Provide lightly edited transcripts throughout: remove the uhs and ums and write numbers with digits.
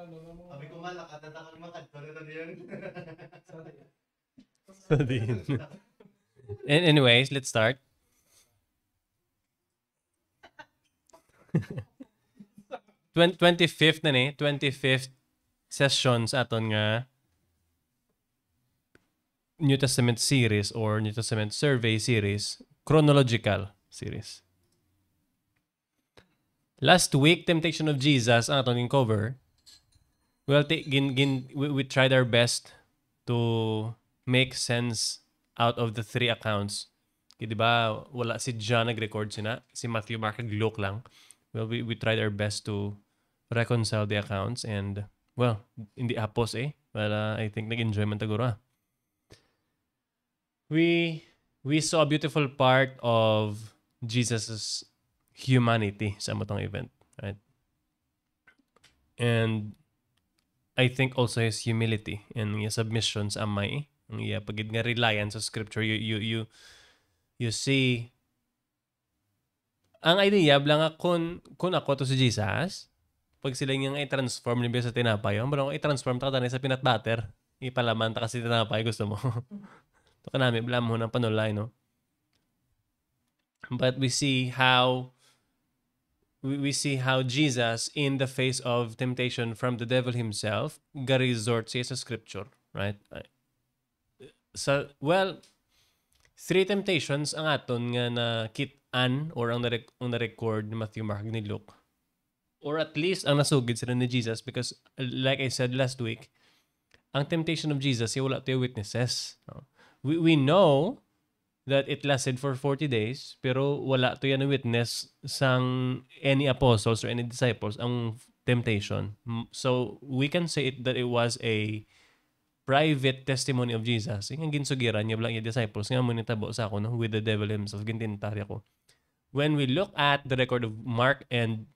Sabi ko nga, nakatanda ko naman kadto na yun. Anyways, let's start. 25th na ni, 25th session sa aton nga New Testament series or New Testament survey series, chronological series. Last week, Temptation of Jesus, ang aton yung cover. Well, we tried our best to make sense out of the three accounts. Di ba, wala si John nag-record sina, si Matthew, Mark, and Luke lang. Well, we tried our best to reconcile the accounts and, well, hindi apos Well, I think nag-enjoy man taguro. We saw a beautiful part of Jesus's humanity sa matong event, right? And I think also his humility and his submission sa Amay. Ang iya pagid nga reliance sa scripture, you see ang idea blang kun ako to si Jesus, pag sila nga i-transform niya sa tinapay, ang barang i-transform ta kanani sa peanut butter, ipalaman ta kasi tinapay gusto mo. To kanami blam mo ng panulay, no? But we see how Jesus, in the face of temptation from the devil himself, ga-resort siya sa scripture, right? So, well, three temptations ang aton nga nakit-an or ang na-record ni Matthew, Mark, ni Luke. Or at least ang nasugid sila ni Jesus because like I said last week, ang temptation of Jesus, wala tayo witnesses. No? We know that it lasted for 40 days, pero wala to yan na witness sang any apostles or any disciples ang temptation. So, we can say that it was a private testimony of Jesus. Yung ginsugiran niya lang yung disciples, nga mo nitabo sa ako, no? With the devil himself, gintintarya ko. When we look at the record of Mark and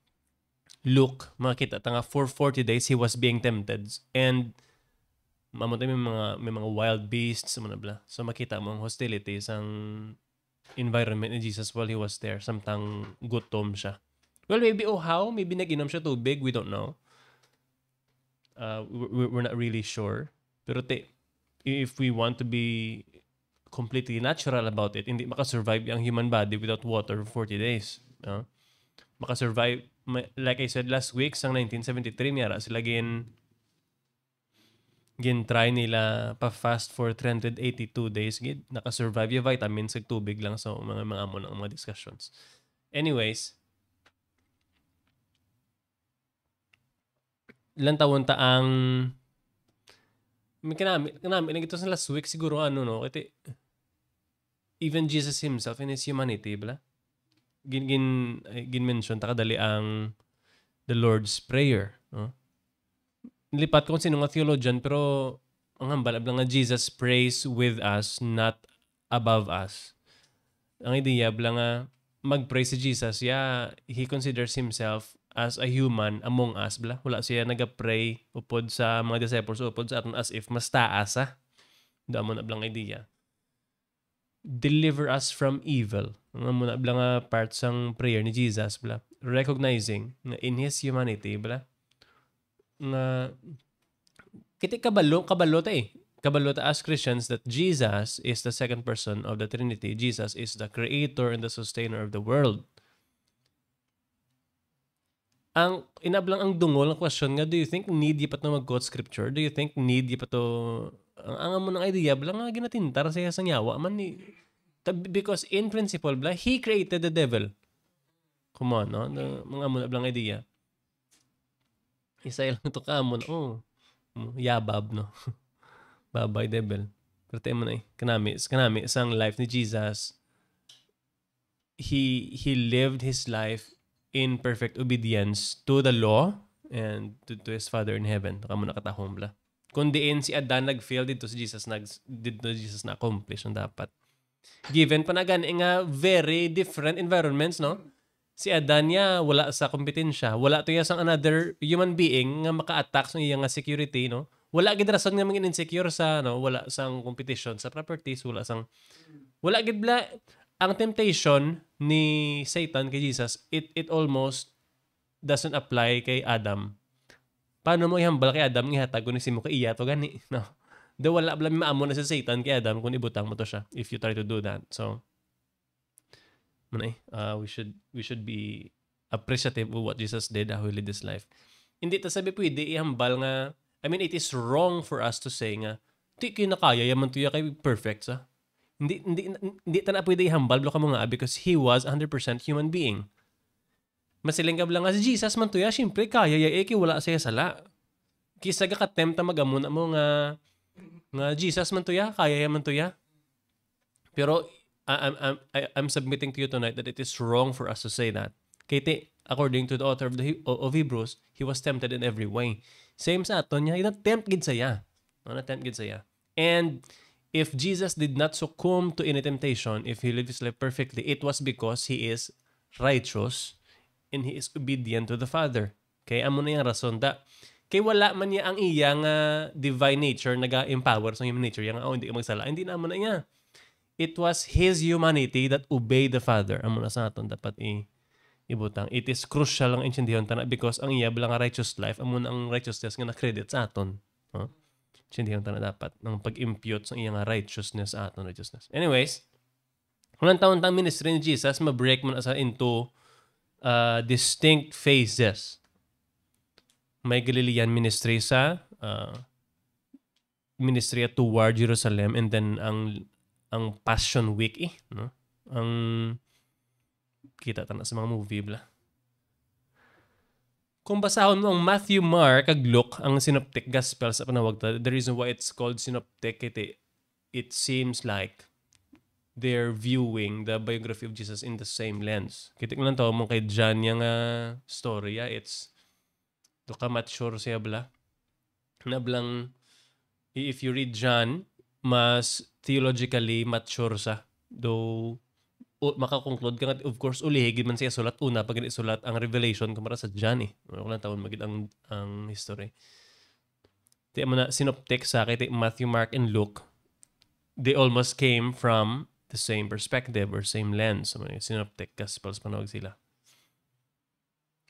Luke, makita nga for 40 days, he was being tempted. And mamatay may mga wild beasts bla. So makita mo ang hostility sang environment ni Jesus while he was there. Samtang gutom siya. Well, maybe how? Maybe nag-inom siya tubig. We don't know. We're not really sure. Pero if we want to be completely natural about it, hindi makasurvive ang human body without water for 40 days. Makasurvive, like I said last week, sang 1973, miyara sila gin-try nila pa-fast for 382 days. Naka-survive yung vitamins sa tubig lang sa mga amo ng mga discussions. Anyways, ilang taon ta ang kanami ito sa last week siguro no? Even Jesus himself in his humanity, bala? Gin-mention ta kadali ang the Lord's Prayer, no? Nilipat ko kung sino nga theologian, pero ang hambal lang nga Jesus prays with us, not above us. Ang idea lang nga mag-pray si Jesus, he considers himself as a human among us. Wala siya nag-pray upod sa mga disciples, upod sa aton as if mas taas. Damo na blang idea. Deliver us from evil. Ang muna blang nga part sang prayer ni Jesus. Recognizing na in his humanity, nga kiti kabalo as Christians that Jesus is the second person of the Trinity. Jesus is the creator and the sustainer of the world. Ang inablang ang dungol ng question nga, do you think need di pa to mag-quote scripture? Do you think need di pa to ang mo ng idea blang nga ginatintar siya sa nyawa man ni because in principle he created the devil. Come on, no? Mga mo na blang idea. Isa lang ito ka mo yabab, no? Babay devil. Pero tayo mo na kanami isang life ni Jesus, he lived his life in perfect obedience to the law and to his Father in heaven. Kamo na katahom bla. Kundiin si Adan nag-fail dito si Jesus Jesus na accomplish ang dapat. Given pa na nga very different environments, no? Si Adan niya wala sa kompetensya, wala to sang another human being nga maka-attack sa iyang security, no? Wala gid rason nga maging insecure sa wala sang competition sa properties, wala gid bla ang temptation ni Satan kay Jesus, it almost doesn't apply kay Adam. paano mo ihambal kay Adam nga hatag ni simo kay iya to gani, no? Do wala bala maamo na sa Satan kay Adam kung ibutang mo to siya if you try to do that. So we should be appreciative of what Jesus did, how he lived his life. Hindi ta sabi pwede ihambal nga, I mean, it is wrong for us to say nga, di kayo nakaya, yaman tuya kay perfect sa. Hindi ta na pwede ihambal blo ka mo nga because he was 100% human being. Masiling ka lang nga si Jesus man tuya, syempre kaya kay wala siya sala. Kisa ga katempt magamuna mo nga Jesus man tuya, kaya man tuya. Pero I'm submitting to you tonight that it is wrong for us to say that. Kaya according to the author of Hebrews, he was tempted in every way. Same sa aton niya, na-tempt gid saya. Na-tempt gid saya. And if Jesus did not succumb to any temptation, if he lived his life perfectly, it was because he is righteous and he is obedient to the Father. Kaya amo na yung rason da. Kaya wala man niya ang iyang divine nature naga-empower sa human nature. Yang hindi ka magsala. Hindi na amo na niya. It was his humanity that obeyed the Father. Amo na sa aton dapat ibutang. It is crucial ang intindihan tana because ang iya bilang righteous life, amo na ang righteousness nga na-credit sa aton. Huh? Intindihan tana dapat ng pag-impute sa iyang righteousness sa aton righteousness. Anyways, unang taon tang ministry ni Jesus, ma-break mo na sa into distinct phases. May Galilean ministry sa ministry toward Jerusalem, and then ang Passion Week no? Ang kita ta na sa mga movie bla. Kung basahon mo ang Matthew, Mark, ag Luke, ang synoptic gospel sa panawag ta, the reason why it's called synoptic, it seems like they're viewing the biography of Jesus in the same lens. Kita ko lang to mo kay John yung story, it's do ka mature siya bla. Nablang, if you read John, mas theologically mature sa. Though, makakonclude ka nga, of course, ulihigid man siya sulat una pag isulat ang Revelation kumara sa John Wala ko lang taon magid ang history. Di mo na synoptic sa kay Matthew, Mark, and Luke, they almost came from the same perspective or same lens. Synoptic Gospels panawag sila.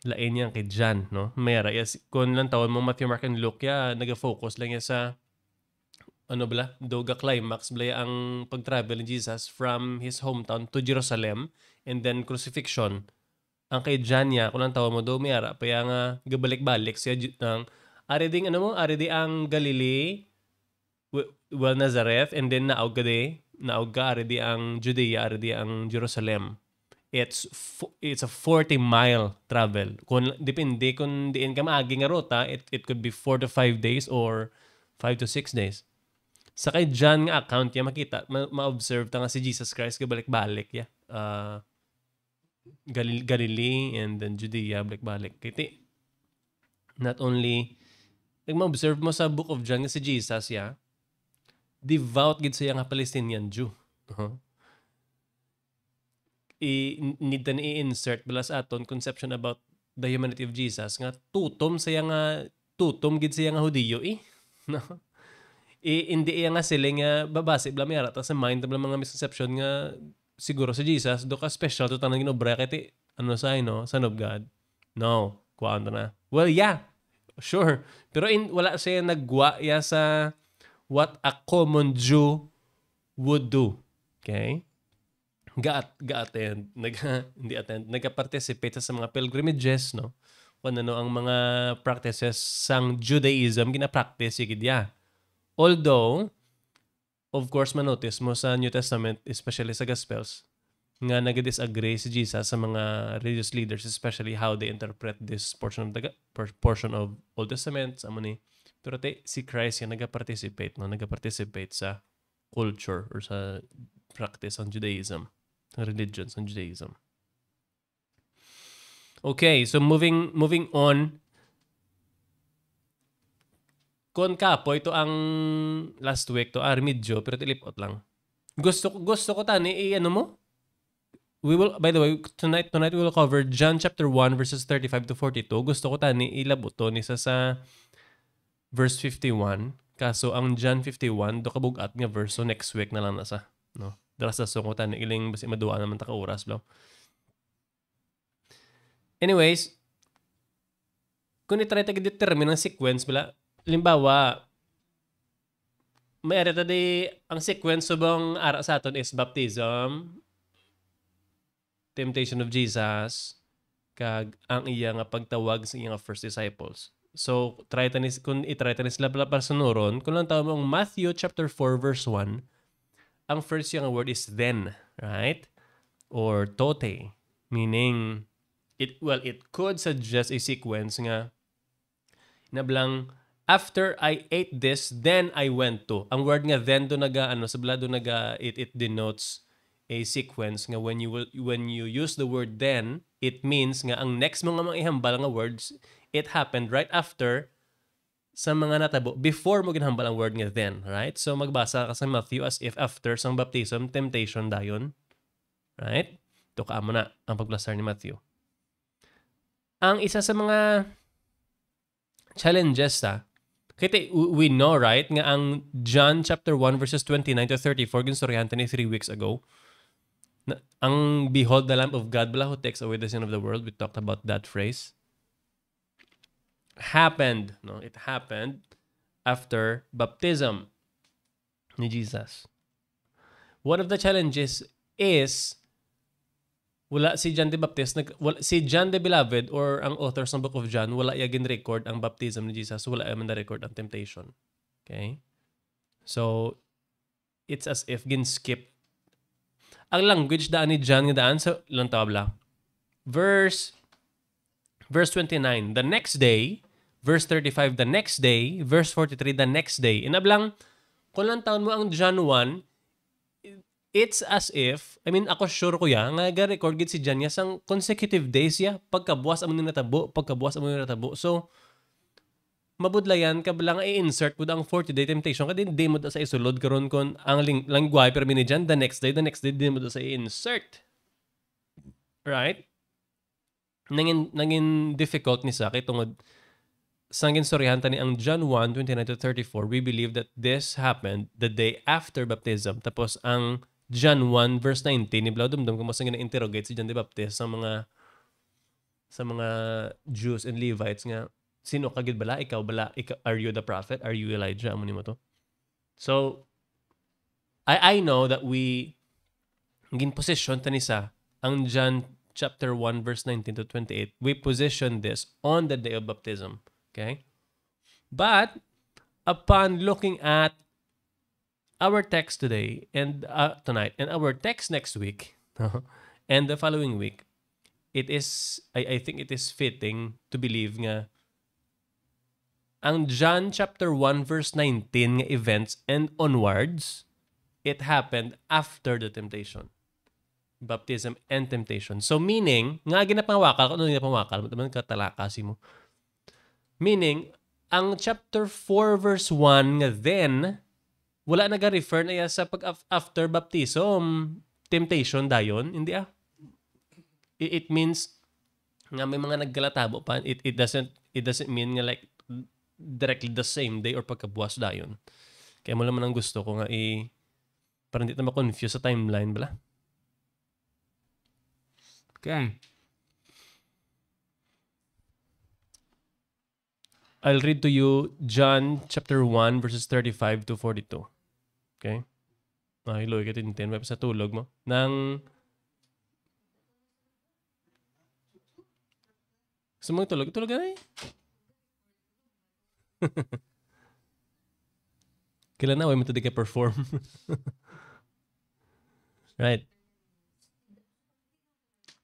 Lain yan kay John, no? Mayara, kung lang taon mo Matthew, Mark, and Luke, nag-focus lang yan sa doga climax, blaya ang pag-travel ni Jesus from his hometown to Jerusalem and then crucifixion. Ang kay John niya, kung lang taon mo mayara, kaya nga gabalik-balik siya ng ari ang Galilee, Nazareth, and then naog ka ari ang Judea, ari ang Jerusalem. It's a 40-mile travel. Depende kung diin ka maagi nga ruta, it could be 4 to 5 days or 5 to 6 days. Sa kay John nga account niya makita, ma-observe ta nga si Jesus Christ gabalik-balik Galilee and then Judea balik-balik. Kiti not only ma-observe mo sa book of John nga si Jesus devout gid siya nga Palestinian Jew. Need na i-insert bala sa aton conception about the humanity of Jesus nga tutom gid siya nga Hudiyo no? Hindi iya nga siling babase bla mayara ta sa mind bla mga misconception nga siguro si Jesus do ka special to tanang ginobra kay son of God. No, kuan na. Well, yeah. Sure. Pero wala siya nagwa sa what a common Jew would do. Okay? Nag-participate sa mga pilgrimages, no? Kung ang mga practices sang Judaism gina-practice sigid Although, of course, manotice mo sa New Testament, especially sa Gospels, nga nag-disagree si Jesus sa mga religious leaders, especially how they interpret this portion of Old Testament. Pero si Christ yung nag-participate sa culture or sa practice ng Judaism, ng religions ng Judaism. Okay, so moving on. Kon kapo, ito ang last week to, medyo, pero tilipot lang. Gusto ko tani, mo? We will, by the way, tonight we will cover John chapter 1 verses 35 to 42. Gusto ko tani, ilabot to ni sa verse 51. Kaso ang John 51, do kabugat nga verse, so next week na lang nasa. No? Daras na ko tani, iling basi maduwa naman ta ka oras, bro. Anyways, kung itry tayo determine ng sequence, bala, limbawa, may arita di, ang sequence subang ara sa aton is baptism, temptation of Jesus, kag ang iya nga pagtawag sa iya nga first disciples. So, kung itry tanis sila pala sunuron, kung lang tawag mong Matthew chapter 4 verse 1, ang first yung word is then, right? Or tote, meaning, it could suggest a sequence nga, nablang, after I ate this, then I went to. Ang word nga then do naga, sa blado naga, it denotes a sequence nga when you use the word then, it means nga ang next mga ihambal nga words, it happened right after sa mga natabo before mo ginhambal ang word nga then, right? So magbasa ka sa Matthew as if after sang baptism, temptation dayon. Right? Ito kaamo na ang pagplasar ni Matthew. Ang isa sa mga challenges kita we know, right, nga ang John chapter 1 verses 29 to 34 ginsuryahan ni 3 weeks ago. Ang behold the Lamb of God who takes away the sin of the world. We talked about that phrase. Happened. No? It happened after baptism ni Jesus. One of the challenges is wala si John the Baptist, si John the Beloved or ang authors ng Book of John, wala yagin record ang baptism ni Jesus. Wala yaman na record ang temptation. Okay? So, it's as if gin-skip ang language daan ni John nga daan sa ilang tabla. Verse 29, the next day. Verse 35, the next day. Verse 43, the next day. Inablang, kung lang taon mo ang John 1, it's as if, ako sure ko nga ga-record gid si John niya sang consecutive days pagkabuwas amo ni natabo. So, mabudlayan ka lang i-insert mo ang 40-day temptation ka din mo sa isulod karon kon ang langguay pero ni John the next day din mo sa i-insert. Right? Nangin difficult ni sa kay tungod sangin soryahan tani ang John 1:29 to 34. We believe that this happened the day after baptism. Tapos ang John 1 verse 19 ni Blaudumdum kung masang gina-interrogate si John the Baptist sa mga Jews and Levites nga sino kagid bala? Ikaw bala? Are you the prophet? Are you Elijah? Amo nimo to. So, I know that we gin position tanisa ang John chapter 1 verse 19 to 28. We position this on the day of baptism. Okay? But, upon looking at our text today and tonight and our text next week and the following week, I think it is fitting to believe nga ang John chapter 1 verse 19 nga events and onwards, it happened after the temptation. Baptism and temptation. So meaning, nga ginapangwakal, ano ginapangwakal? Mataman katalakasi mo. Meaning, ang chapter 4 verse 1 nga then, wala naga-refer na sa after baptism, temptation dayon, hindi It means, nga may mga naggalatabo pa, it doesn't mean nga like, directly the same day or pagkabuwas dayon. Kaya mo naman ang gusto ko nga parang hindi na ma-confuse sa timeline bala. Okay. I'll read to you John chapter 1 verses 35 to 42. Okay? Loy ka tintin. May sa tulog mo. Gusto mo tulog? Tulog ka na Kailan na, way mo ka perform. Right.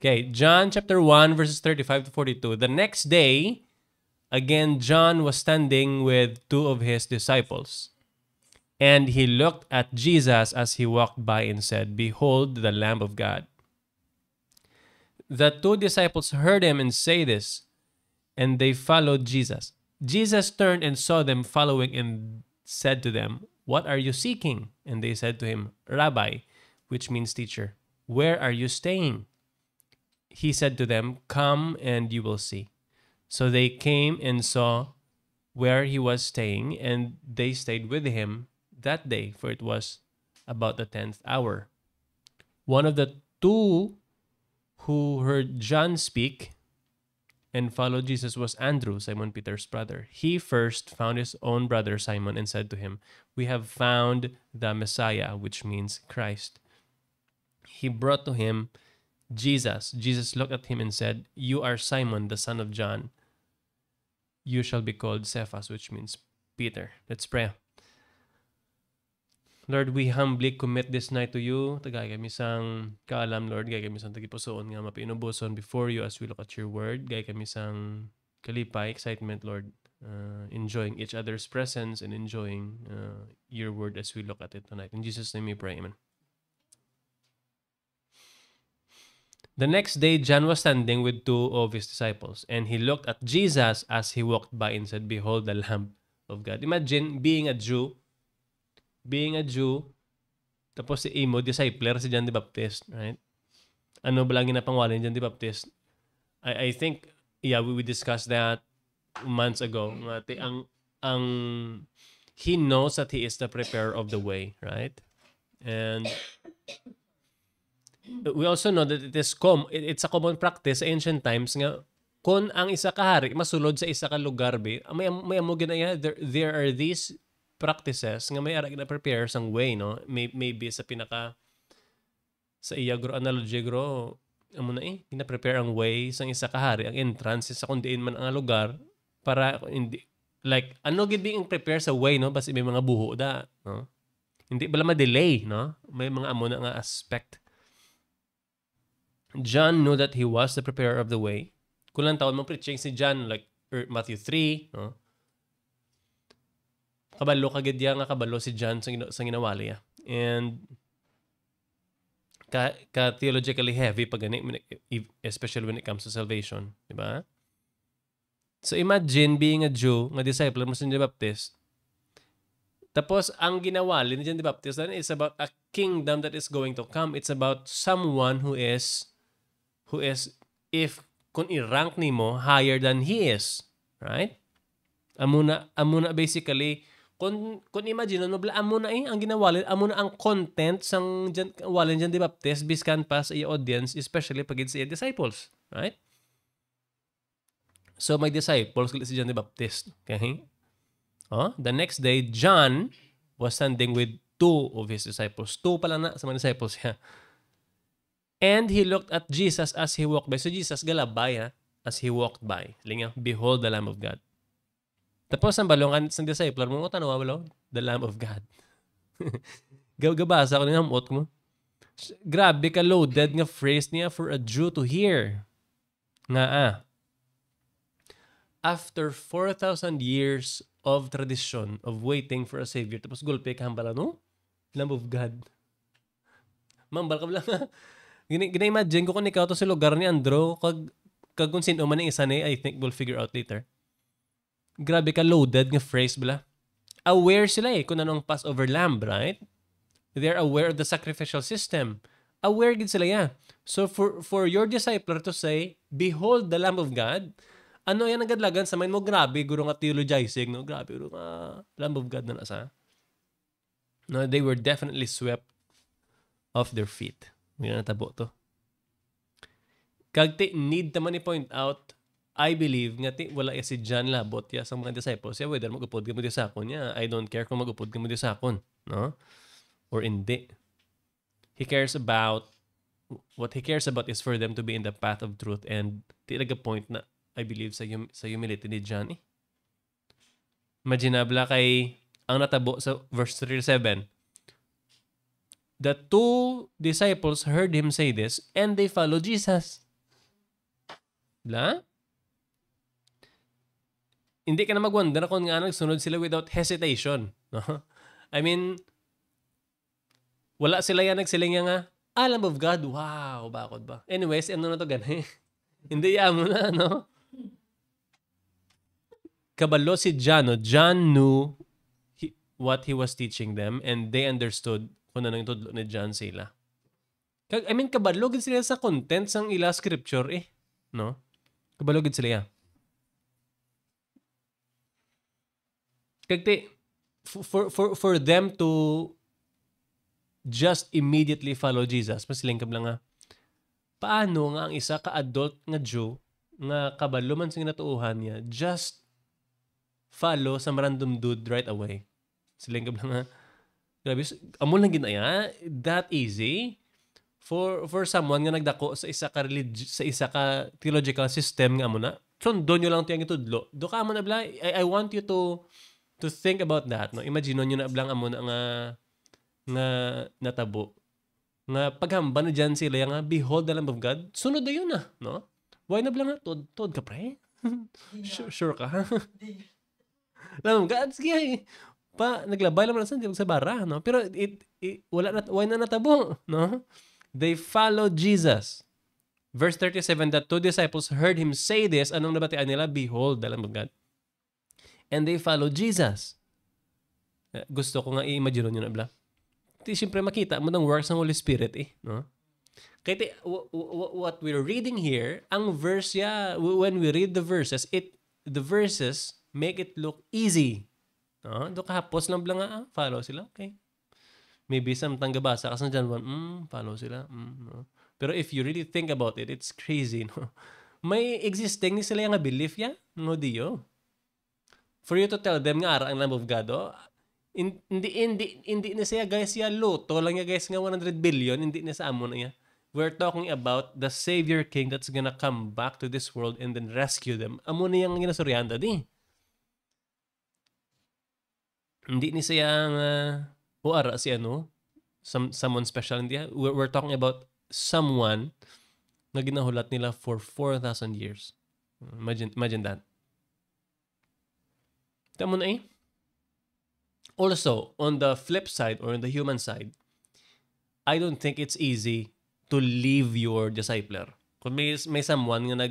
Okay, John chapter 1 verses 35 to 42. The next day, again, John was standing with two of his disciples. And he looked at Jesus as he walked by and said, "Behold the Lamb of God." The two disciples heard him and say this, and they followed Jesus. Jesus turned and saw them following and said to them, "What are you seeking?" And they said to him, "Rabbi," which means teacher, "where are you staying?" He said to them, "Come and you will see." So they came and saw where he was staying, and they stayed with him that day, for it was about the 10th hour. One of the two who heard John speak and followed Jesus was Andrew, Simon Peter's brother. He first found his own brother Simon and said to him, "We have found the Messiah," which means Christ. He brought to him Jesus. Jesus looked at him and said, "You are Simon, the son of John. You shall be called Cephas," which means Peter. Let's pray. Lord, we humbly commit this night to you. Tagay kami sang kaalam, Lord. Gay kami sang tagipusoon nga mapinubuson before you as we look at your word. Gay kami sang kalipay, excitement, Lord. Enjoying each other's presence and enjoying your word as we look at it tonight. In Jesus' name we pray, amen. The next day, John was standing with two of his disciples, and he looked at Jesus as he walked by and said, "Behold the Lamb of God." Imagine being a Jew, tapos si Imo, discipler, si John the Baptist, right? Ano ba lang ginapangwala ni John the Baptist? I think, yeah, we discussed that months ago. Ang he knows that he is the preparer of the way, right? And we also know that it's a common practice sa ancient times nga kung ang isa ka hari masulod sa isa ka lugar may amo ginaya there are these practices nga may ara gina-prepare sang way, no? Maybe sa iya gro analogy gro amo na gina-prepare ang way sang isa ka hari, ang entrance sa kung diin man ang lugar para hindi like ano gid being prepare sa way, no? Basta may mga buho da, no? Hindi bala ma-delay, no? May mga amo na nga aspect. John knew that he was the preparer of the way. Kulang taon mo preaching si John like Matthew 3, no? Kabalo kagid nga kabalo si John sa ginawali ya. And ka theologically heavy pag gani, especially when it comes to salvation, di ba? So imagine being a Jew, nga disciple mo sa John the Baptist. Tapos ang ginawali ni John the Baptist is about a kingdom that is going to come. It's about someone who is if kung i-rank nimo higher than he is, right? Amuna basically kung imagine no bla amuna ang ginawalin amuna ang content sang walin John the Baptist biskan pa sa iya audience, especially pagid sa iya disciples, right? So may disciples si John the Baptist, okay? The next day John was standing with two of his disciples. Two pala na sa mga disciples niya. And he looked at Jesus as he walked by. So Jesus galabay as he walked by. Linga, "Behold the Lamb of God." Tapos ang balongan sa disciple mo, tanawa balo, the Lamb of God. Gabasa ko ng amot mo. Grabe ka loaded nga phrase niya for a Jew to hear. Nga after 4,000 years of tradition of waiting for a savior, tapos gulpe ka hambala, no? Lamb of God. Mambal ka lang. Gina-imagine ko kung ikaw to sa lugar ni Andrew, kag kung sino man ang isa ni, I think we'll figure out later. Grabe ka loaded nga phrase bala. Aware sila kung anong Passover lamb, right? They're aware of the sacrificial system. Aware gid sila So for your disciple to say, "Behold the Lamb of God," ano yan ang gadlagan sa mind mo? Grabe, guro nga theologizing, no? Grabe, guro nga Lamb of God na nasa. No, they were definitely swept off their feet. May natabo to. Kag need naman i-point out, I believe nga wala si John labot sa mga disciples. Whether mag-upod ka mo di sakon niya, I don't care kung mag-upod ka mo di sakon, no? Or hindi. What he cares about is for them to be in the path of truth, and talaga point na I believe sa humility ni John. Imaginable kay ang natabo sa verse 37. The two disciples heard him say this and they followed Jesus. Bla? Hindi ka na magwonder kung nga nagsunod sila without hesitation. No? I mean, wala sila yan nagsiling nga, Lamb of God, wow, bakod ba? Anyways, ano na to gani? Hindi mo na, no? Kabalo si John, no? John knew what he was teaching them and they understood kung ano yung tudlo ni John sila. I mean, kabalo gid sila sa content sang ila scripture no? Kabalo gid sila Kagti, for them to just immediately follow Jesus, masiling ka lang paano nga ang isa ka-adult nga Jew nga kabalo man sa ginatuuhan niya, just follow some random dude right away. Siling kablang nga, grabe, amo lang ginaya, that easy for someone nga nagdako sa isa ka sa isa ka theological system nga amo na. Sundo nyo lang tiyang itudlo. Do ka amo na bla, I want you to think about that, no. Imagine nyo na blang amo na nga natabo. Nga paghamba na dyan sila nga, behold the Lamb of God, sunod na yun na, no? Why na blang nga, tod ka pre? Sure ka? Lamb of God, sige, naglabay naman sa bara, no? Pero wala na, why na natabo, no? They followed Jesus. Verse 37, that two disciples heard him say this, anong nabatian nila? Behold the Lamb of God. And they followed Jesus. Gusto ko nga i-imagine nyo na bla. Siyempre makita mo ng works ng Holy Spirit no? Kaya what we're reading here, ang verse when we read the verses, the verses make it look easy. No? Do kahapos lang nga, follow sila, okay. Maybe samtang gabasa kasi dyan, follow sila. No? Pero if you really think about it, it's crazy, no? May existing ni sila yung belief no diyo. For you to tell them nga ara ang Lamb of God, hindi na siya guys luto lang guys nga 100 billion, hindi na sa amo na ya. We're talking about the Savior King that's gonna come back to this world and then rescue them. Amo na yung ginasuryanda di. Hindi ni siya ara si someone special, hindi. We're talking about someone na ginahulat nila for 4,000 years. Imagine that. Tama na Also, on the flip side or on the human side, I don't think it's easy to leave your discipler. Kung may someone nga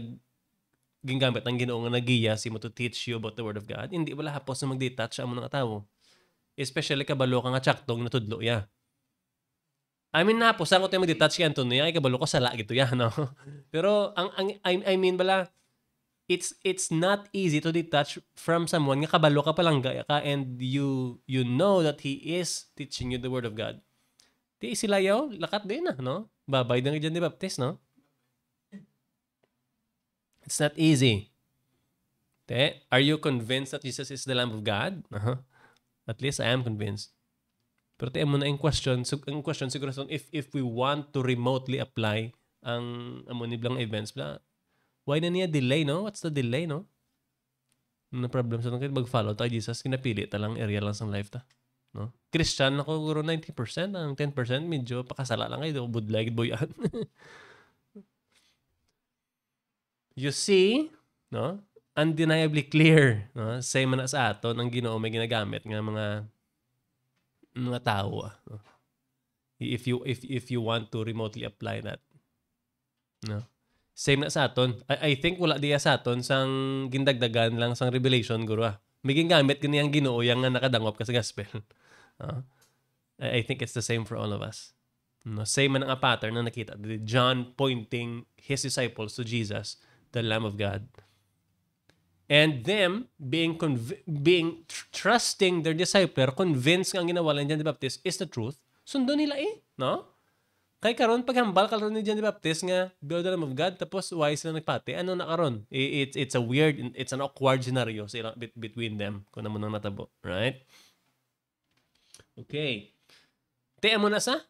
gingamit ang Ginoo nga nagiya si mo to teach you about the Word of God, hindi wala hapos na mag-detach ang mga tao. Especially kabalo ka nga tsaktong natudlo ya. I mean napos ang ko tayo mag-detach kaya Antonio ya, kabalo ko sala gito ya, no? Pero I mean bala, it's not easy to detach from someone nga kabalo ka palang gaya ka and you know that he is teaching you the Word of God. Di sila lakat din no? Babay na dyan ni Baptist, no? It's not easy. Are you convinced that Jesus is the Lamb of God? At least I am convinced. Pero tayo mo na yung question. So, ang question siguro if we want to remotely apply ang amuniblang events, why na niya delay, no? What's the delay, no? Ano problem sa nung mag-follow tayo Jesus, kinapili talang area lang sa life ta. No? Christian ako guro 90%, ang 10% medyo pakasala lang kayo, budlay boyan. You see, no? Undeniably clear, no? Same na sa aton ang Ginoo may ginagamit nga mga tao, no? If you want to remotely apply that. No? Same na sa aton. I think wala diya sa aton sang gindagdagan lang sang revelation guro. May gingamit gani ang Ginoo yang nga nakadangop ka sa gospel. I think it's the same for all of us. No, same man ang pattern na nakita. John pointing his disciples to Jesus, the Lamb of God. And them being trusting their disciple, convinced nga ang ginawa lang John the Baptist is the truth. Sundo nila no? Kay karon paghambal karon ni John the Baptist nga build the Lamb of God tapos why sila nagpati? Ano na karon? It's an awkward scenario between them kung naman nang natabo, right? Okay. Amo na sa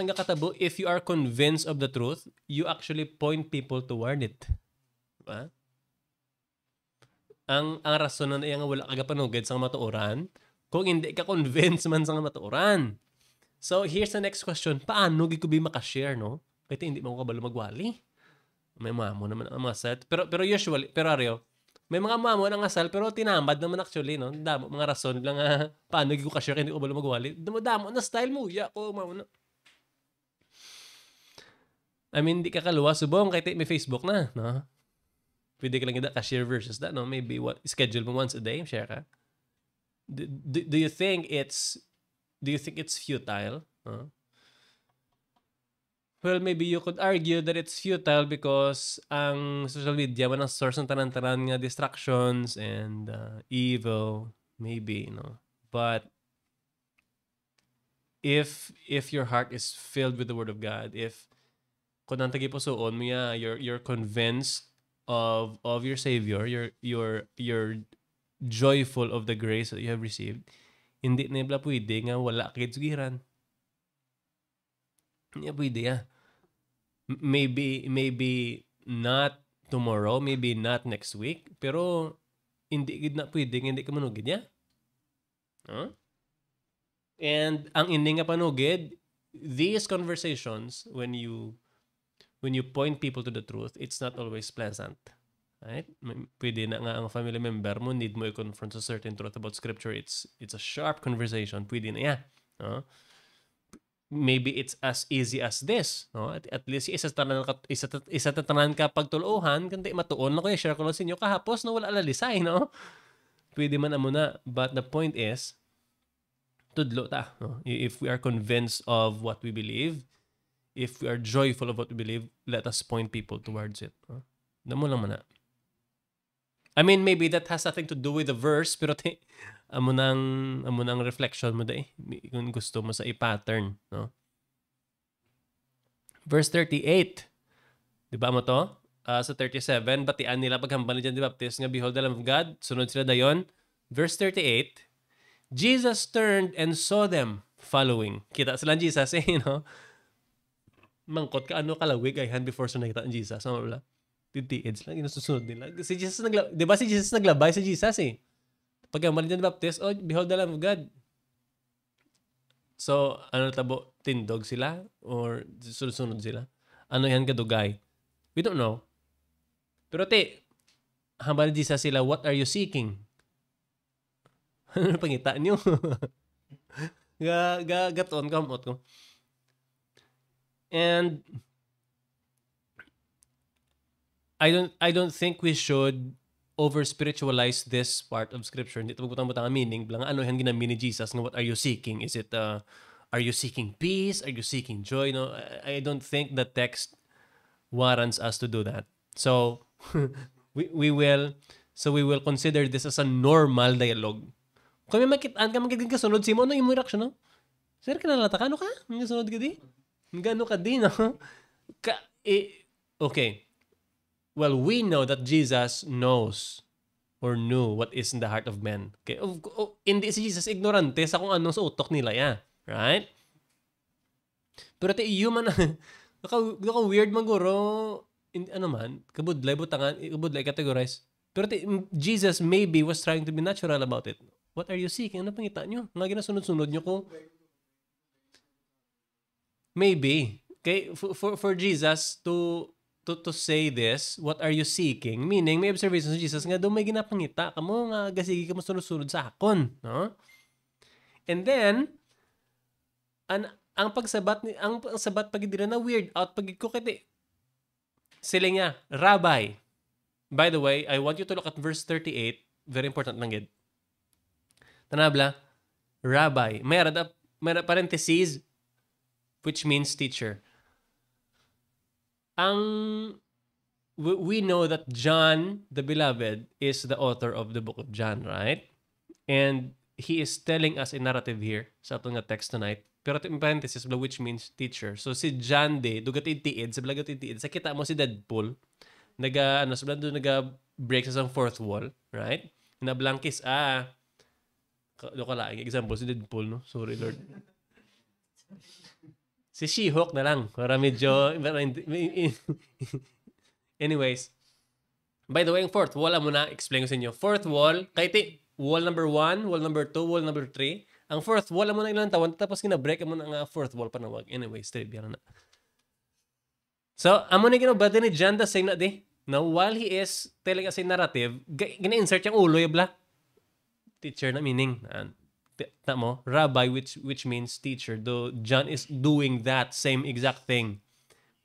nga katabo, if you are convinced of the truth, you actually point people toward it. Diba? Ang rason na nga wala kagapanugid sa matuoran, kung hindi ka convinced man sa matuoran. So, here's the next question. Paano gikubi makashare, no? Kaya hindi mo kabalo magwali. May mamo naman ang asal. Pero usually, Aryo, may mga mamo ng asal, pero tinamad naman actually, no? Damo, mga rason lang paano giku ka-share kaya hindi ko kabalo magwali. Damo na style mo. Ko, mamo na. I mean, di ka kaluwa. Subong, kaya may Facebook na, no? Pwede ka lang ka-share versus that, no? Maybe schedule mo once a day, share ka. Do you think it's futile? Well, maybe you could argue that it's futile because ang social media man ang source ng tanan-tanan nga distractions and evil, maybe, no? But if your heart is filled with the Word of God, if kung nang tagipusoon mo you're convinced of your Savior, you're joyful of the grace that you have received, hindi na ibla pwede nga wala kay sugiran. Hindi pwede Maybe not tomorrow, maybe not next week, pero hindi gid na pwede nga hindi ka manugid ya. Huh? And ang ending nga panugid, these conversations when you point people to the truth, it's not always pleasant. Right? Pwede na nga ang family member mo need mo i-confront a certain truth about scripture. It's a sharp conversation. Pwede na ya. No? Maybe it's as easy as this. No? At least isa tatanan ka pagtuluhan, kundi matuon na ko share ko lang sa inyo kahapos na wala alalisay. No? Pwede man amo na. But the point is, tudlo ta. No? If we are convinced of what we believe, if we are joyful of what we believe, let us point people towards it. No? Damo lang man na. I mean, maybe that has nothing to do with the verse, pero amo nang reflection mo dai kung gusto mo sa i-pattern, no? Verse 38. Di ba mo to? Sa 37, batian nila paghambal ni John the Baptist nga behold the Lamb of God, sunod sila dayon. Verse 38, Jesus turned and saw them following. Kita sila Jesus no? Mangkot ka ano kalawig ayhan before sa nakita ni Jesus, no? Wala. Titiid sila, ginususunod nila. Si Jesus di ba si Jesus naglabay sa Jesus Pagkamali John the Baptist, oh, behold the Lamb of God. So, ano tabo? Tindog sila? Or sunod sila? Ano yan kadugay? We don't know. Pero hambal Jesus sila, what are you seeking? Ano pangita niyo? Gaton kamot ko. And I don't think we should over-spiritualize this part of scripture. Hindi ito magbutang-butang ang meaning. Blang, ano yan ginamini ni Jesus? What are you seeking? Is it, are you seeking peace? Are you seeking joy? No, I don't think the text warrants us to do that. So, we will consider this as a normal dialogue. Kung may makitaan ka, magiging si mo, ano yung reaction, no? Sir, kinalata ka? Ano ka? Kasunod ka di? Gano ka di, no? Okay. Well, we know that Jesus knows or knew what is in the heart of men. Okay? Hindi si Jesus ignorante sa kung anong sa utok nila yan. Right? Pero human weird man guro, ano man, kabudlay categorize. Pero Jesus maybe was trying to be natural about it. What are you seeking? Ano pangita nyo? Nga ginasunod-sunod nyo ko? Maybe. Okay? For Jesus to say this, what are you seeking? Meaning, may observation sa Jesus nga doon may ginapangita kamo nga gasigi ka sunod-sunod sa akon, no? And then ang sabat pagidira na weird out pagiko kiti sila nga Rabbi. By the way, I want you to look at verse 38, very important lang gid. Tanabla, Rabbi, may parentheses which means teacher. We know that John, the beloved, is the author of the book of John, right? And he is telling us a narrative here sa atong text tonight. Pero in parenthesis, which means teacher. So si John dugat itiid, sa kita mo si Deadpool, naga-break sa fourth wall, right? Nablangkis, kalaing example, si Deadpool, no? Sorry, Lord. Si She-Hulk na lang. Para medyo... Anyways. By the way, yung fourth wall, na explain ko sa inyo. Fourth wall, kahit wall number 1, wall number 2, wall number 3. Ang fourth wall, na ilang tawan, tapos kinabreak mo na ang fourth wall panawag. Anyways, trivia na. So, amo na ginabati ni John the same na di. Now, while he is telling us a narrative, gina-insert yung ulo, yung teacher na meaning. Tamo, Rabbi, which means teacher. Though John is doing that same exact thing.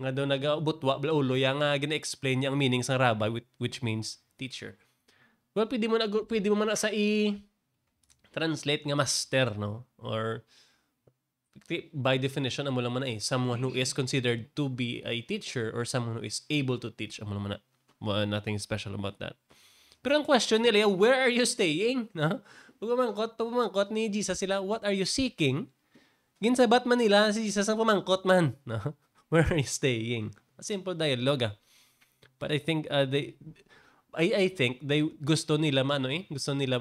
Nga daw nagabutwa ulo nga gina-explain niya ang meaning sa Rabbi, which means teacher. Well, pwede mo man sa translate nga master, no? Or by definition amo lang man someone who is considered to be a teacher or someone who is able to teach. Amo lang man nothing special about that. Pero ang question nila, where are you staying? No? Pagpamangkot ni Jesus sila, what are you seeking? Ginsabat man nila si Jesus ang pamangkot man. No? Where are you staying? A simple dialogue. But I think I think they gusto nila gusto nila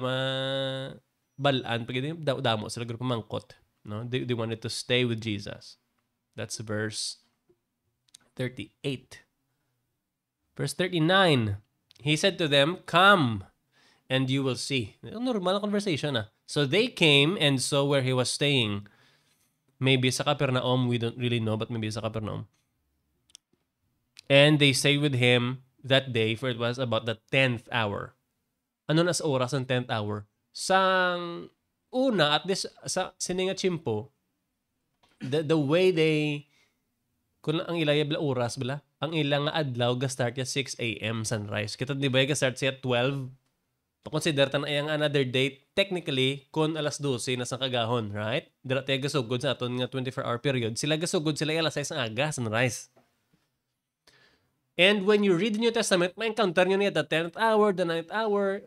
balaan pag damo sila grupo mangkot, no? They wanted to stay with Jesus. That's verse 38. Verse 39. He said to them, "Come, and you will see." Normal conversation ah. So they came and saw where he was staying. Maybe sa Capernaum, we don't really know, but maybe sa Capernaum. And they stayed with him that day, for it was about the 10th hour. Ano na sa oras ng 10th hour? Sang una, at this, sa sininga chimpo, the way they, kung ang ilaya bala oras bala, ang ilang nga adlaw ga-start ya 6 a.m. sunrise. Kita di ba ga-start siya 12? Pa-consider tan ayang another day, technically, kung alas 12 na sa kagahon, right? Dira tayo gasugod sa aton nga 24-hour period. Sila gasugod sila alas 6 ng aga, sunrise. And when you read the New Testament, may encounter nyo niya the 10th hour, the 9th hour,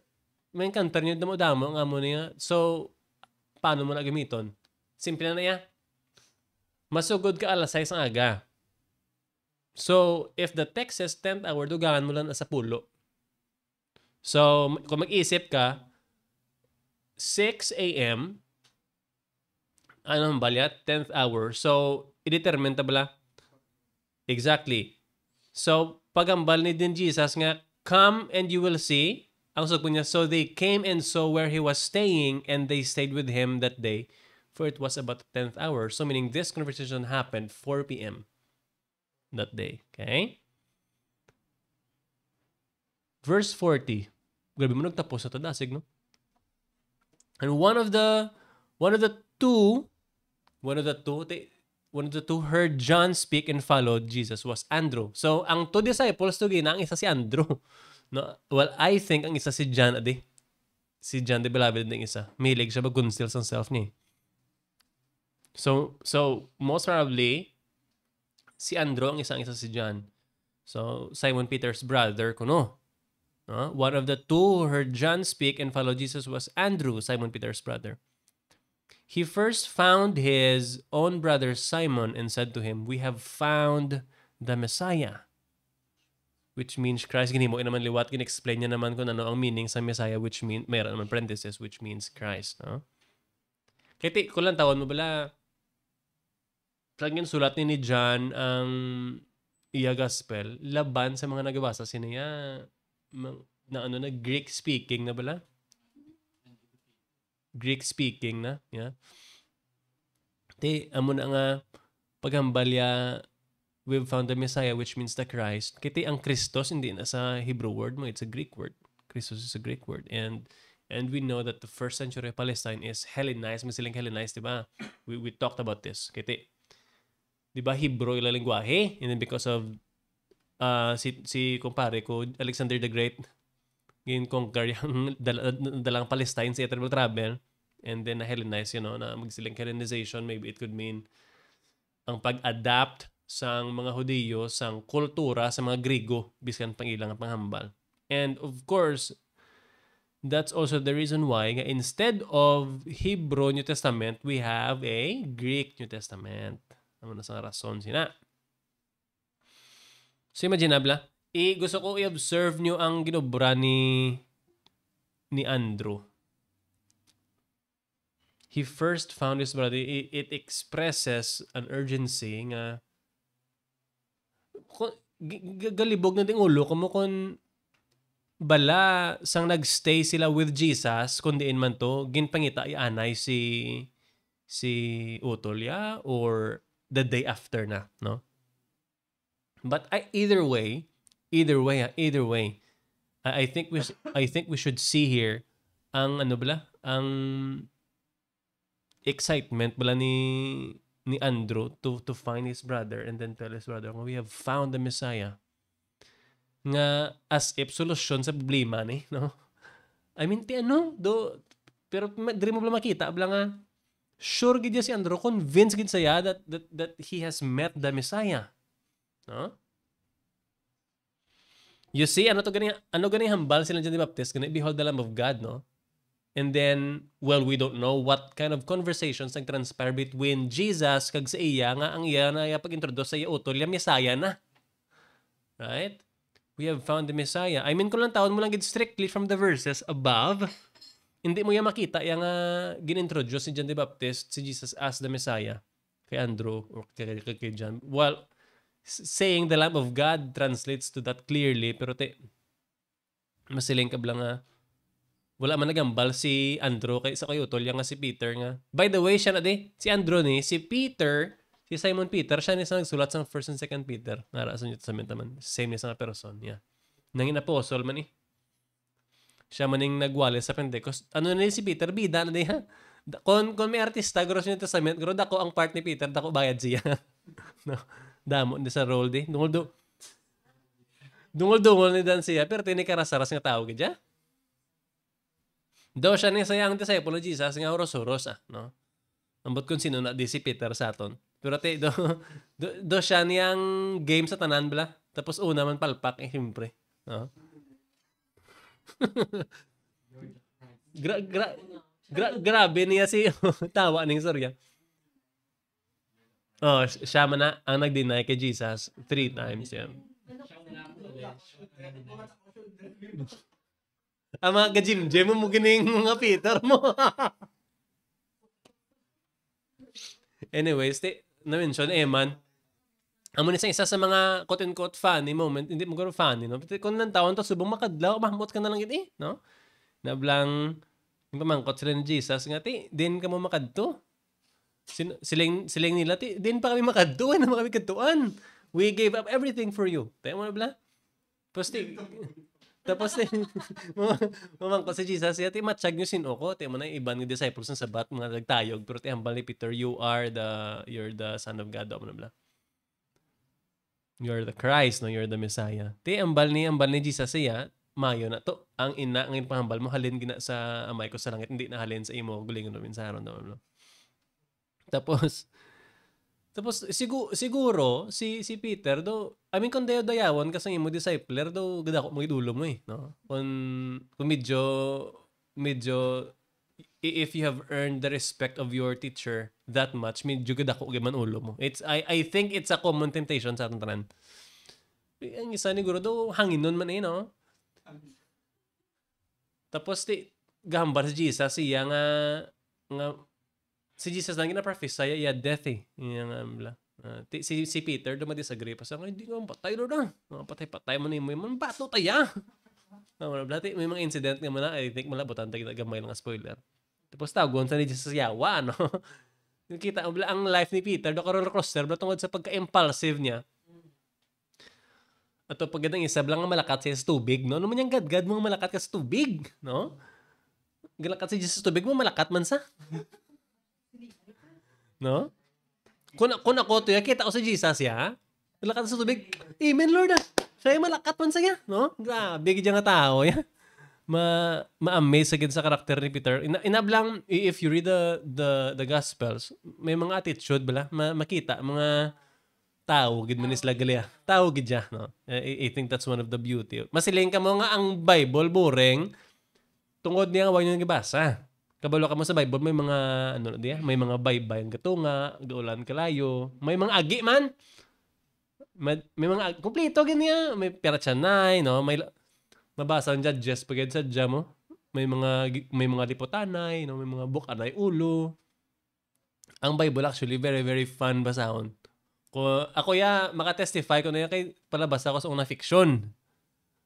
may encounter nyo damo-damo nga mo niya. So, paano mo na gamiton? Simple na niya. Masugod ka alas 6 ng aga. So, if the text says 10th hour, dugangan mo lang sa pulo. So, kung mag-isip ka, 6 a.m., anong balyat? 10th hour. So, i-determine ta bala? Exactly. So, pagambal ni din Jesus nga, "Come and you will see." Ang sagot niya, so they came and saw where he was staying and they stayed with him that day, for it was about the 10th hour. So, meaning this conversation happened 4 p.m. that day. Okay? Verse 40. Grabe mo nagtapos sa tadasig, no? And one of the two heard John speak and followed Jesus was Andrew. So, ang two disciples to gina, ang isa si Andrew. No? Well, I think ang isa si John, si John the Beloved ng isa. Milig siya mag-conceal sa self niya. So, most probably, si Andrew ang isa si John. So, Simon Peter's brother, kuno. One of the two who heard John speak and followed Jesus was Andrew, Simon Peter's brother. He first found his own brother Simon and said to him, "We have found the Messiah." Which means Christ. Ginimo naman liwat, gin-explain niya naman kung ano ang meaning sa Messiah, which means, mayroon naman parenthesis, which means Christ. No? Kaya ko lang tawon mo bala, pagin sulat ni John ang iya gospel, laban sa mga nagabasa siniya, na Greek speaking na bala? Greek speaking na, yeah. Amo na nga paghambalya, we've found the Messiah, which means the Christ. Kiti ang Christos hindi na sa Hebrew word mo, it's a Greek word. Christos is a Greek word, and we know that the first century of Palestine is Hellenized, may silang Hellenized, diba? We talked about this. Kiti, diba Hebrew ila lingwahe, and then because of si kumpare ko Alexander the Great gin-conquer yung dalang Palestine sa Eternal Travel, and then na Hellenize, na magsilang Hellenization. Maybe it could mean ang pag-adapt sang mga Hudiyo sang kultura sa mga Grigo biskan pangilang at panghambal. And of course, that's also the reason why instead of Hebrew New Testament, we have a Greek New Testament. Ano na sa rason sina. So imagine abla, gusto ko i-observe nyo ang ginobra ni Andrew. He first found his brother. It expresses an urgency nga galibog na ding ulo kung bala sang nagstay sila with Jesus, kung diin man to, ginpangita ianay si Utol or the day after na, no? But either way, I think we should see here ang ang excitement bala ni Andrew to find his brother and then tell his brother, we have found the Messiah. Nga as if solusyon sa problema ni, no? I mean, pero diri mo bala makita bala nga sure gid si Andrew, convinced gid saya that he has met the Messiah. No? You see, ano gani hambal sila dyan ni Baptist, gani, behold the Lamb of God, no? And then, well, we don't know what kind of conversations nag-transpire between Jesus kag sa iya, nga ang iya na pag-introduce sa iya utol, yung Messiah na. Right? We have found the Messiah. I mean, kung lang taon mo lang gid strictly from the verses above, hindi mo yan makita yung gin-introduce si John the Baptist, si Jesus as the Messiah kay Andrew or kay John. Well, saying the Lamb of God translates to that clearly, pero masiling ka lang nga wala man nagambal si Andrew kay sa kayo tol nga si Peter nga. By the way, siya na si Andrew ni, si Peter, si Simon Peter, siya ni sa nagsulat sa 1st and 2nd Peter. Nara sa New Testament naman. Same ni sa person. Yeah. Nangin apostle man siya maning nagwali sa Pentecost. Ano na si Peter? Bida na ha? Kung may artista, guro sa New Testament, guro dako ang part ni Peter, dako bayad siya. No? Damo, hindi sa role di. Dungol-dungol ni Dan siya, pero tinikarasaras nga tao kadya. Daw siya ni sayang disciple ni Jesus nga oros-oros no? Ambot kung sino na di si Peter sa aton. Pero do siya niyang game sa tanan bala. Tapos una man palpak siyempre. No? Grabe niya si tawa ning storya. Oh, siya man na ang nag-deny kay Jesus 3 times yan. Ang mga gajim-jim mo gining mga Peter mo. Anyways, na-mention, man. Amo ni isa sa mga quote-unquote funny moment, hindi mo garo funny, no? Pero kung nang taon to subong makadlaw, mahmot ka na lang gid no? Nablang yung pamangkot sila ni Jesus nga din ka mo makadto. Siling nila din pa kami makadto, na kami kadtuan. We gave up everything for you. Tayo mo na bla? Tapos mamangkot si Jesus, yati matchag nyo sin ko. Tayo mo na iban ng disciples ng sabat, mga nagtayog. Pero tayo hambal ni Peter, you're the Son of God. Mo na bla? You're the Christ, no? You're the Messiah. Ambal ni Jesus siya, mayo na to. Ang ina, ang pahambal mo, halin gina sa amay ko sa langit, hindi na halin sa imo, gulingon namin sa haron. No? Tapos siguro si Peter do, I mean kung dayawan kasi imo discipler do gada ko magidulo mo no? Kung medyo if you have earned the respect of your teacher that much, medyo gada ko man ulo mo. I think it's a common temptation sa atong tanan. Ang isa ni guro do hangin nun man no? Tapos gahambar si Jesus siya nga si Jesus lang gina-prophesy ya death yung bla. Si Peter dumadisagree pa sa hindi ko patay do na. Patay mo ni mo man bato taya. Blati may mga incident nga man I think malabutan ta gamay lang spoiler. Tapos tagon sa ni Jesus yawa no. Kita ang life ni Peter do roller coaster bla tungod sa pagka-impulsive niya. Ato pagdang isa lang nga malakat siya sa tubig no. Ano man yang gadgad mo malakat ka sa tubig no? Galakat si Jesus sa tubig mo malakat man sa. No? Kung ako to kita ko sa Jesus ya. Malakat sa tubig. Amen Lord. Siya malakat man sa no? Grabe gid nga tao ya. Ma-amaze agad sa karakter ni Peter. Inablang if you read the Gospels, may mga attitude bala, makita mga tao gid man sila gali. Tao gid ya, no? I think that's one of the beauty. Masiling ka mo nga ang Bible boring tungod niya nga wa niyo gibasa. Kabalo ka mo sa Bible, may mga may mga baybayin katunga, gaulan kalayo, may mga agi man. May mga kompleto ganyan, may peratsanay, no? May mabasa ang Judges pagad sa mo. May mga lipotanay, no? May mga book anay ulo. Ang Bible actually very very fun basahon. Ko ako maka-testify ko na kay palabas ako sa una fiction.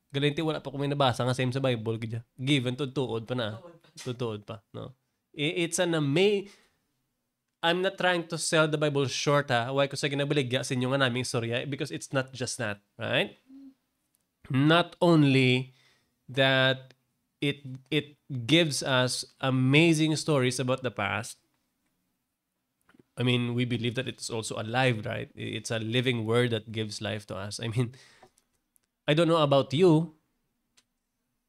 Galinti wala pa ko may nabasa nga same sa Bible gid. Given tuod pa na. Tuod pa, no? It's an amazing. I'm not trying to sell the Bible short Why ko sa ginabaligya sa inyo nga naming storya because it's not just that, right? Not only that it gives us amazing stories about the past. I mean, we believe that it's also alive, right? It's a living word that gives life to us. I mean, I don't know about you,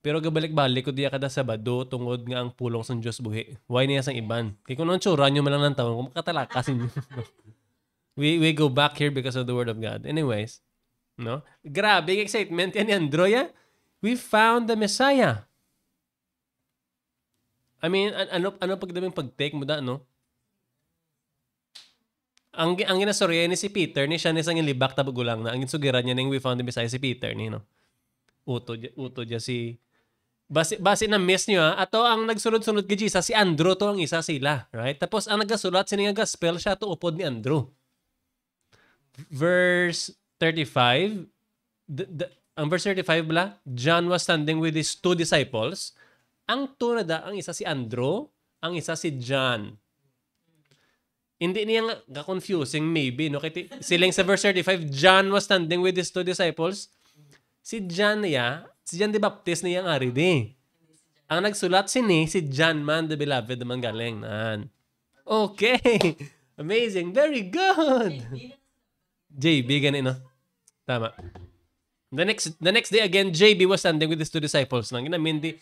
pero gabalik-balik ko diya kada Sabado tungod nga ang pulong sa Diyos buhi. Why niya sang iban? Kaya kung anong tsura nyo man lang ng taon, kung makatalakasin nyo. we go back here because of the Word of God. Anyways, no? Grabe excitement yan ni Androya. We found the Messiah. I mean, ano pagdaming pag-take mo da, no? Ang ginastorya ni si Peter, ni siya ni sang ilibak tabagulang na. Ang insugiran niya ning we found the Messiah si Peter, ni, no? Uto dya si base na miss nyo ato ang nagsunod-sunod kay Jesus si Andrew to ang isa sila, right? Tapos ang nagasulat sini nga gospel siya to upod ni Andrew. Verse 35, ang verse 35 bala, John was standing with his two disciples. Ang two na ang isa si Andrew, ang isa si John. Hindi niya nga confusing maybe, no? Kaya silang sa verse 35, John was standing with his two disciples. Si John the Baptist niya ang ari di. Ang nagsulat si John man the beloved naman galing. Okay. Amazing. Very good. JB ganun, no? Tama. The next day again, JB was standing with his two disciples. Ang ginamindi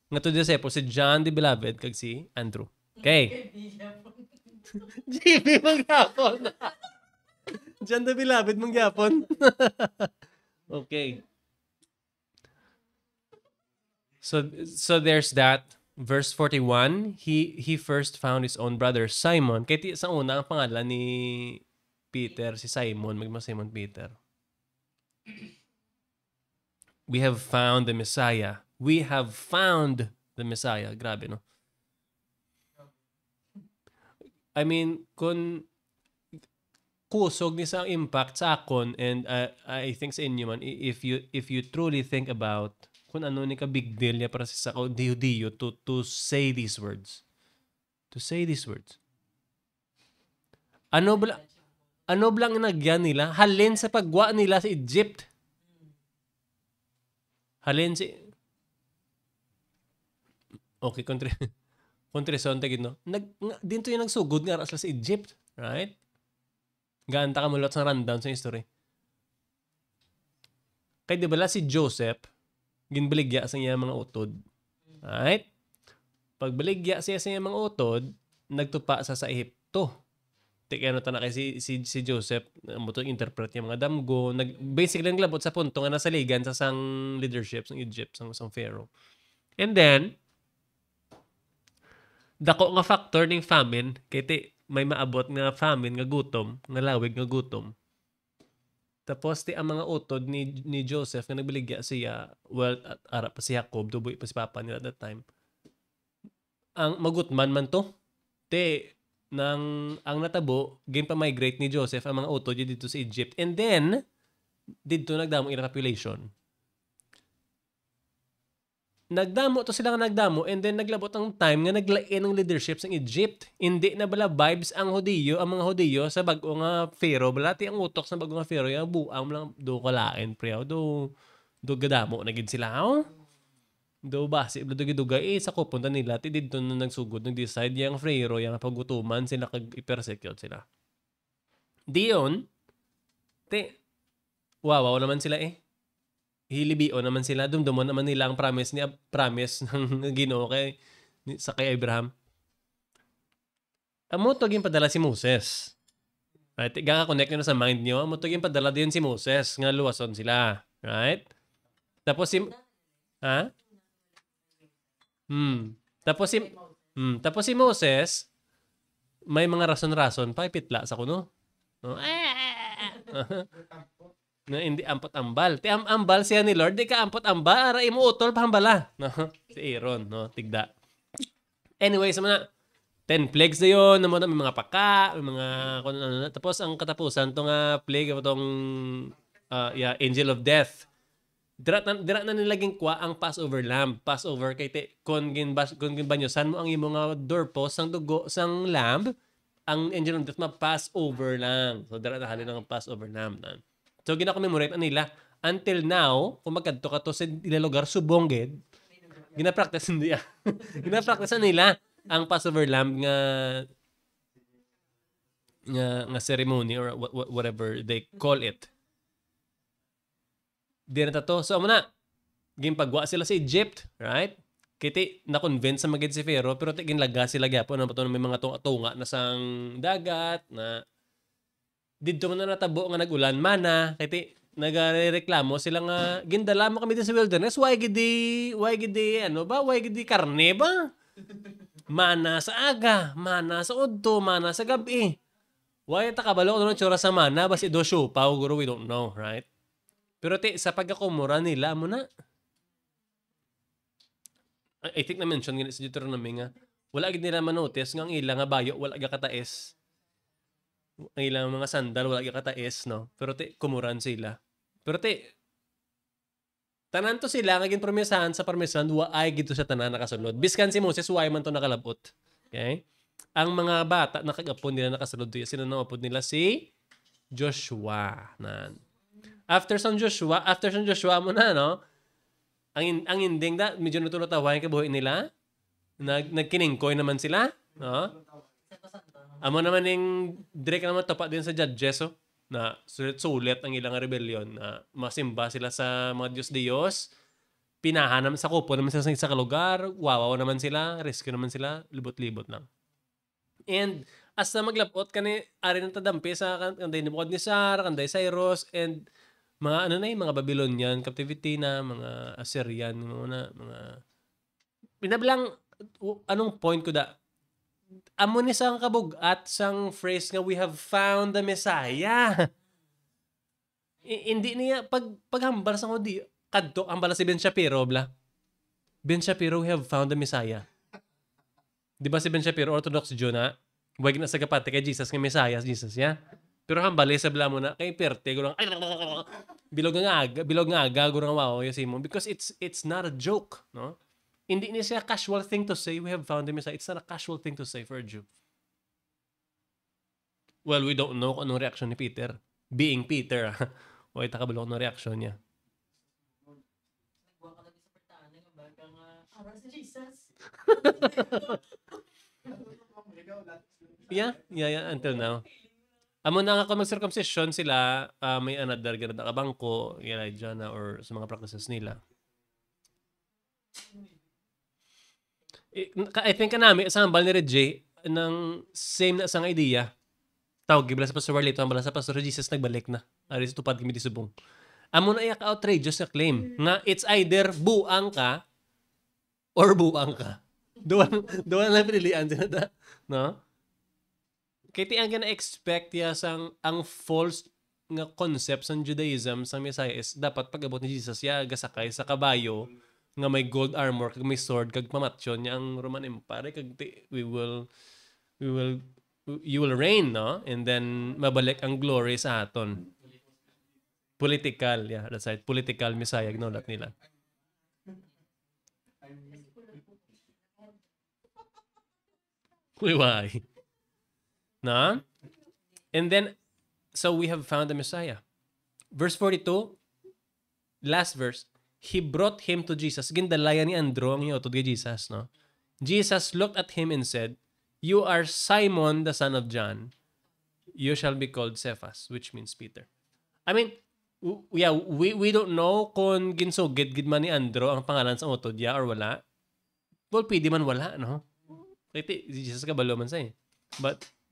nga two disciples si John the beloved kag si Andrew. Okay. JB mangyapon. John the beloved mangyapon. Okay. So there's that. Verse 41, he first found his own brother Simon. Kaya sa una ang pangalan ni Peter, si Simon, Simon Peter. We have found the Messiah. We have found the Messiah. Grabe, no? I mean, kung kusog ni sa impact sa akon and I think sa inyo man, if you truly think about kung ano ni ka big deal niya para sa diyo to say these words. To say these words. Ano blang inagyan nila? Halin sa pagwa nila sa Egypt. Halin si... Okay, kontreson tagid, no? Dito yung nagsugod nga sa Egypt. Right? Ganta ka mulot sa rundown sa history. Kaya di bala si Joseph, ginbaligya sa niya mga utod. Right? Pagbaligya siya sa niya mga utod, nagtupa sa Ehipto. Kaya ano na kay si Joseph, mo interpret niya mga damgo. Basically, naglabot sa punto nga nasa ligan sa sang leadership ng Egypt, sang Pharaoh. And then, dako nga factor ng famine, kaya may maabot nga famine, nga gutom, nga lawig nga gutom. Tapos, ang mga utod ni Joseph nga nagbaligya siya, well, ara pa si Jacob, duboy pa si Papa nila at that time. Ang magutman man to, ang natabo, game pa migrate ni Joseph ang mga utod dito sa Egypt. And then, dito nagdamo yung population. Nagdamo to sila nga nagdamo and then naglabot ang time nga naglain ng leadership sa Egypt. Hindi na bala vibes ang mga Hudiyo sa bago nga Pharaoh. Balati ang utok sa bago nga Pharaoh. Yung buang lang do kalain pre. Do gadamo na gid sila. Do basi dugay sa kupunta nila ti didto na nagsugod nag-decide yang Pharaoh yang pagutuman sila kag i-persecute sila. Diyon wow naman sila hilibio naman sila, dumdumon naman nila ang promise ng Ginoo kay Abraham. Amo to padala si Moses. Right? Connect nyo sa mind nyo. Amo to padala din si Moses nga luwason sila. Right? Tapos Tapos si Moses may mga rason-rason pa ipitla sa kuno. No? No, hindi ampot ambal. Ti ambal siya ni Lord, di ka ampot ambal, ara imo utol pahambala. No? Si Aaron, no, tigda. Anyway, sa mga 10 plagues na yun, may mga paka, may mga tapos ang katapusan tong plague itong angel of death. Dira na nilaging kwa ang Passover lamb. Passover kay kung ginbanyosan mo ang imong nga doorpost sang dugo sang lamb, ang angel of death Passover lang. So dira na halin ang Passover lamb na. So, gina-commemorate nila. Until now, kung magkadto ka to sa lugar, subongged, gina-practice nila. Gina-practice nila ang Passover lamb nga ceremony or whatever they call it. Di na to. So, muna, gimpagwa sila sa Egypt, right? Kiti, na-convince sa magid si Pharaoh, pero ginlaga sila gyapon na may mga tunga na sang dagat, na dito man na natabo nga nagulan mana kay nagareklamo sila nga gindala mo kami din sa wilderness why gidi karne ba mana sa aga mana sa udto mana sa gabi why ta kabalo no tsura sa mana basi do siopaw guro we don't know right Pero sa pagkakumura nila mo na. I think na-mention ganit sa Deuteronomy nga, wala gid nila manotice nga ang ilang nga bayo wala ga kataes. Ang ilang mga sandal wala ga kataes, no? Pero kumuran sila. Pero tanan to sila nga ginpromisahan sa parmesan wa ay gito sa tanan nakasulod. Biskan si Moses wa man to nakalabot. Okay? Ang mga bata nakagapon nila nakasulod to. Sino namapod nila si Joshua. After San Joshua mo na, no? Ang ending da medyo natulatawayan ka buhay nila. Nagkiningkoy naman sila, no? Amo naman yung direct naman tapat din sa judges, oh, na sulit ang ilang rebellion na masimba sila sa mga Diyos, pinahan naman sa kupo naman sila sa lugar, wawaw naman sila, rescue naman sila, libot-libot lang. And as na maglapot kani ari nang tadampi sa kanday ni Nebuchadnezzar, kanday Cyrus, and mga mga Babylonian captivity na mga Assyrian mga pinablang anong point ko da amo ni sang kabugat sang phrase nga we have found the Messiah. Hindi niya paghambal sa di kadto ang bala si Ben Shapiro bla. Ben Shapiro, we have found the Messiah. Di ba si Ben Shapiro Orthodox Jew na wag na sa kapate kay Jesus nga Messiah, Jesus ya. Pero hambali sa bla mo na kay perte ko lang bilog nga aga gurang wow mo because it's not a joke, no? Hindi niya siya casual thing to say, we have found the Messiah. It's not a casual thing to say for a Jew. Well, we don't know kung anong reaction ni Peter. Being Peter, wait, takabalo anong reaction niya. Yeah, until now. Amo na nga kung mag-circumcision sila, may another ganun na kabangko, Elijah na, or sa mga practices nila. I think kanami sa hambal ni Reggie ng same na sang idea. Tawag gibla sa Pastor Warlito, hambal sa Pastor Jesus nagbalik na. Ari sa tupad kami di subong. Amo na iya ka-outrageous na claim nga it's either buang ka or buang ka. Duwan lang pinilian sila da, no? Kaya ti ang gina-expect ya sang ang false nga concept sa Judaism sa Messiah is dapat pag-abot ni Jesus ya gasakay sa kabayo nga may gold armor kag may sword kag pamatsyon niya ang Roman Empire kag you will reign, no? And then mabalik ang glory sa aton. Political, yeah, that's right. Political Messiah, ginolat nila. Why? No? And then so we have found the Messiah. Verse 42, last verse. He brought him to Jesus. Gindalaya ni Andrew ang iotod kay Jesus, no? Jesus looked at him and said, "You are Simon, the son of John. You shall be called Cephas," which means Peter. I mean, we don't know kung ginsugid gid man ni Andrew ang pangalan sa utod ya or wala. Well, pwede man wala, no? Kaya Jesus kabalo man sa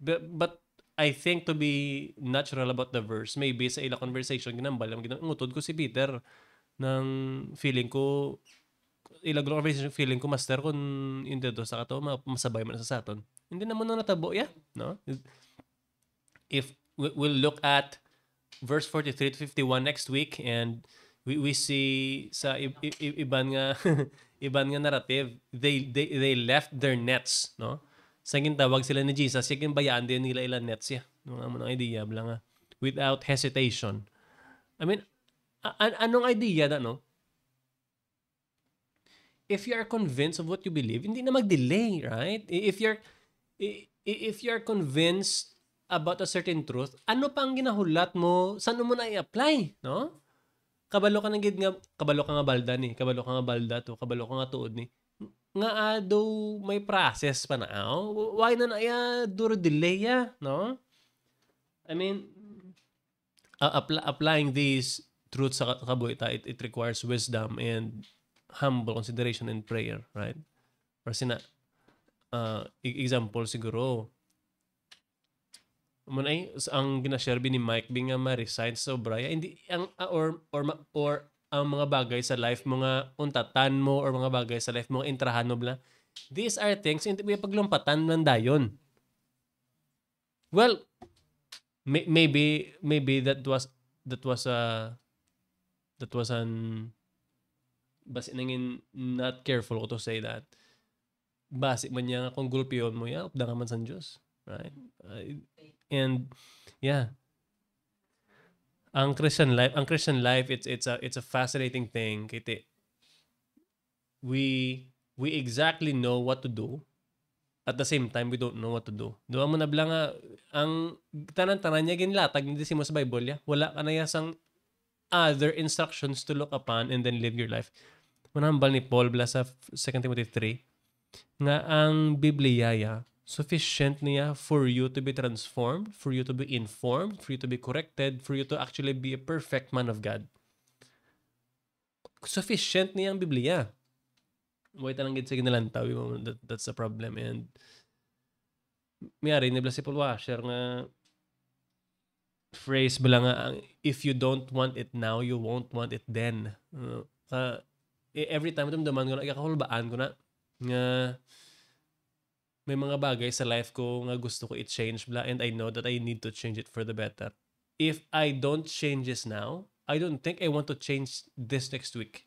But I think to be natural about the verse, maybe sa ila conversation ginambal ang utod ko si Peter. Nang feeling ko feeling ko master kung hindi do sa kato masabay man sa saton. Hindi naman na natabo no? If we'll look at verse 43 to 51 next week and we see sa iban nga narrative, they left their nets, no? Sa gintawag sila ni Jesus, yung bayaan din nila ilang nets mga idea bla nga without hesitation. I mean, anong idea na, no? If you are convinced of what you believe, hindi na mag-delay, right? If you're convinced about a certain truth, ano pa ang ginahulat mo? Saan mo na i-apply, no? Kabalo ka nga balda ni, kabalo ka nga balda to, kabalo ka nga tuod ni. Nga do may process pa na, why na duro delay no? I mean, applying these truth sa kabuhita, it requires wisdom and humble consideration and prayer, right? Kasi na, example siguro, ang ginashare ni Mike nga ma-resign sa Obraya, hindi, or ang mga bagay sa life, mga untatan mo, or mga bagay sa life, mga intrahan mo, bla, these are things, hindi mo paglumpatan ng dayon. Well, maybe that was that was an basi nangin not careful ko to say that. Basi man niya kung gulpiyon mo ya, upda ka man sa Diyos. Right? And yeah. Ang Christian life, it's a fascinating thing. Kiti we exactly know what to do. At the same time, we don't know what to do. Doon mo na blang ang tanan-tanan niya ginlatag hindi si mo sa Bible ya. Wala ka na yasang other instructions to look upon and then live your life. Manambal ni Paul bala sa 2 Timothy 3 nga ang Biblia ya sufficient niya for you to be transformed, for you to be informed, for you to be corrected, for you to actually be a perfect man of God. Sufficient niya ang Biblia. Wait lang gid sa ginalantaw that's the problem. And miyari ni si Paul Washer nga phrase bala nga if you don't want it now, you won't want it then. Every time dumdaman ko na ikahulbaan ko na nga may mga bagay sa life ko nga gusto ko i-change bla, and I know that I need to change it for the better. If I don't change this now, I don't think I want to change this next week.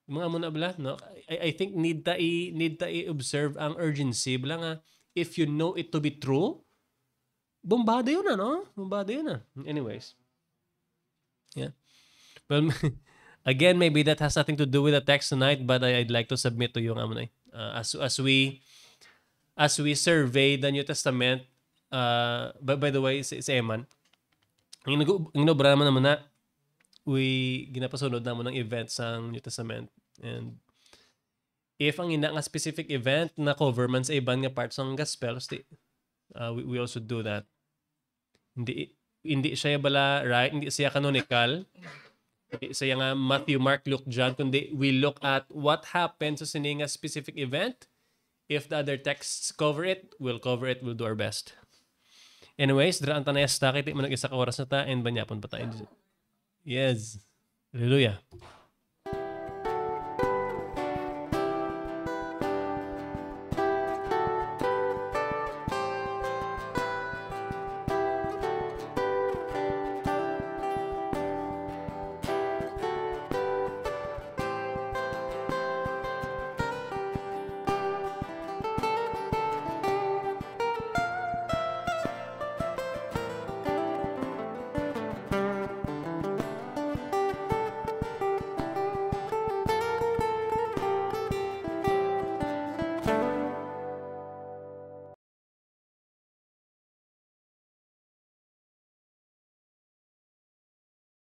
Mga muna bla, no? I think need ta i-observe ang urgency bla nga if you know it to be true, bombado yun na, no? Bombado yun na. Anyways. Yeah. Well, again, maybe that has nothing to do with the text tonight, but I'd like to submit to you nga as we survey the New Testament, by the way, si Eman, ang inobra naman na, ginapasunod naman ng events ng New Testament. And if ang ina nga specific event na cover man sa iban nga parts ng gospel, we also do that. Hindi siya bala, right? Hindi siya canonical. Hindi siya nga Matthew, Mark, Luke, John, kundi we look at what happened sa sining nga specific event. If the other texts cover it, we'll do our best. Anyways, draan ta na yasta, kiti manag isa ka oras na ta, and banyapon pa tayo. Yes. Hallelujah.